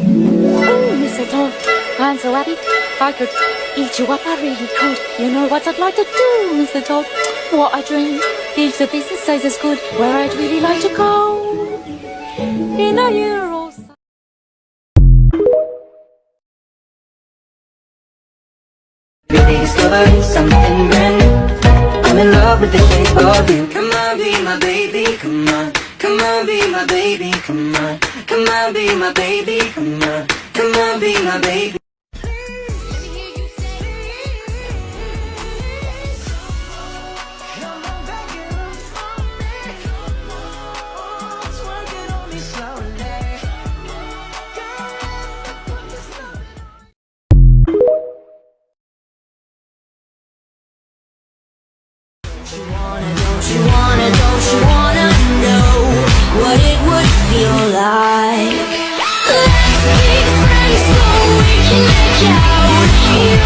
Oh, mistletoe, I'm so happy I could eat you up, I really could. You know what I'd like to do, mistletoe? What a dream, if the business stays as good, where I'd really like to go in a year or so. Every day discovering something brand new. I'm in love with the shape of you. Come on, be my baby, come on. Come on, be my baby, come on. Come on, be my baby, come on. Come on, be my baby. Don't you wanna know what it would feel like? Let's be friends so we can make out.